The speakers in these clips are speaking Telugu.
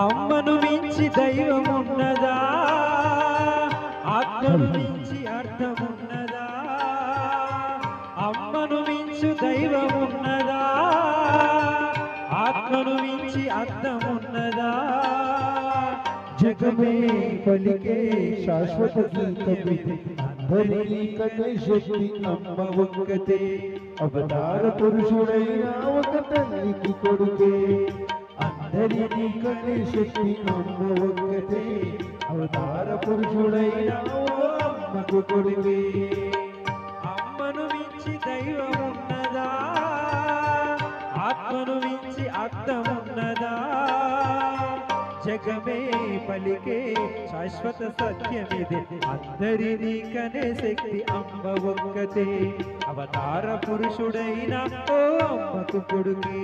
అమ్మను మించి దైవమున్నదా, ఆత్మను మించి అర్థమున్నదా? అమ్మను మించి దైవమున్నదా, ఆత్మను మించి అర్థమున్నదా? జగమే పలికే శాశ్వత గీతమిది, అందరినీ కనే శక్తి అమ్మ ఒక్కతే. అవతార పురుషుడైన ఒక తల్లికి కొడుకే, అందరినీ కనే శక్తి అమ్మ ఒక్కతే. అవతార పురుషుడైన అమ్మకు కొడుకే. అమ్మను మించి దైవమున్నదా, ఆత్మను మించి అర్థమున్నదా? జగమే పలికే శాశ్వత సత్యమిది, అందరినీ కనే శక్తి అమ్మ ఒక్కతే. అవతార పురుషుడైన ఓ అమ్మకు కొడుకే.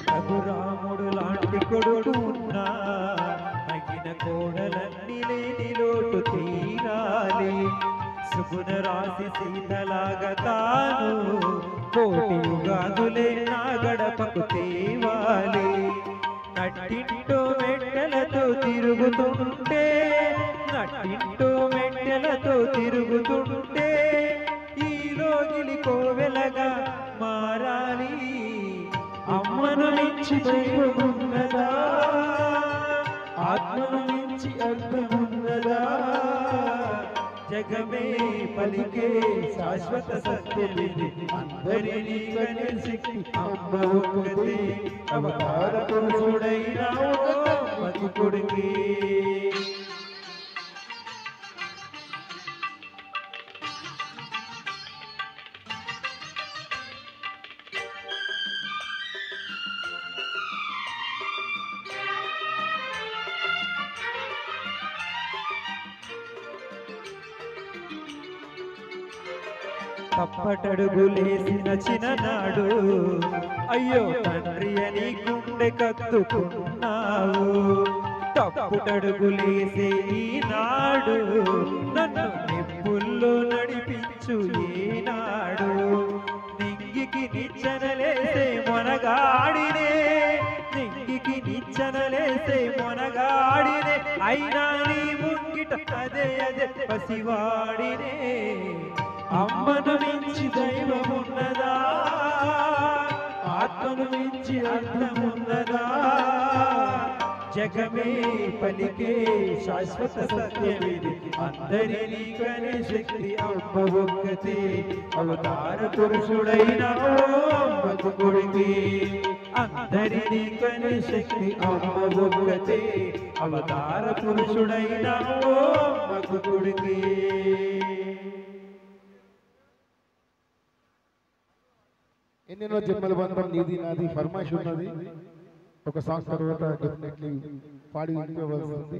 రఘురాముడు లాంటి కొడుకు ఉన్నా, తగిన కోడలన్నీ లేని లోటు తీరాలి. సుగుణ రాసి సీతలాగా తాను కోటి యుగాదులే నా గడపకు తేవాలి. నట్టింటో మెట్టెలతో తిరుగుతుంటే, నట్టింటో మెట్టెలతో తిరుగుతుంటే, ఈ లోగిలి కోవెలగా మారాలి. అమ్మను మించి దైవమున్నదా, ఆత్మను మించి అర్థమున్నదా? జగమే పలికే శాశ్వత సత్యమిది, అందరినీ కనే శక్తి అమ్మ ఒక్కతే. అవతార పురుషుడైన అమ్మకు కొడుకే. తప్పటడుగులేసిన చిన్ననాడు, అయ్యో తండ్రి అని గుండె కత్తుకున్నావు. తప్పుటడుగులేసే ఈనాడు, నన్ను నిప్పుల్లో నడిపించు ఏనాడు. నింగికి నిచ్చెనలేసే మొనగాడినే, నింగికి నిచ్చెనలేసే మొనగాడినే, అయినా నీ ముంగిట అదే అదే పసివాడినే. అమ్మను మించి దైవమున్నదా, ఆత్మను మించి అర్థమున్నదా? జగమే పలికే శాశ్వత సత్యమిది, అందరినీ కనే శక్తి అమ్మ ఒక్కతే. అవతార పురుషుడైన అమ్మకు కొడుకే. అందరినీ కనే శక్తి అమ్మ ఒక్కతే. అవతార పురుషుడైన అమ్మకు కొడుకే. ఎన్నెన్నో జన్మల బంధం నీది నాది ఫర్మాయిష్ ఉన్నది. ఒక సాంగ్ తర్వాత డెఫినెట్లీ పాడి వినిపించవలసింది.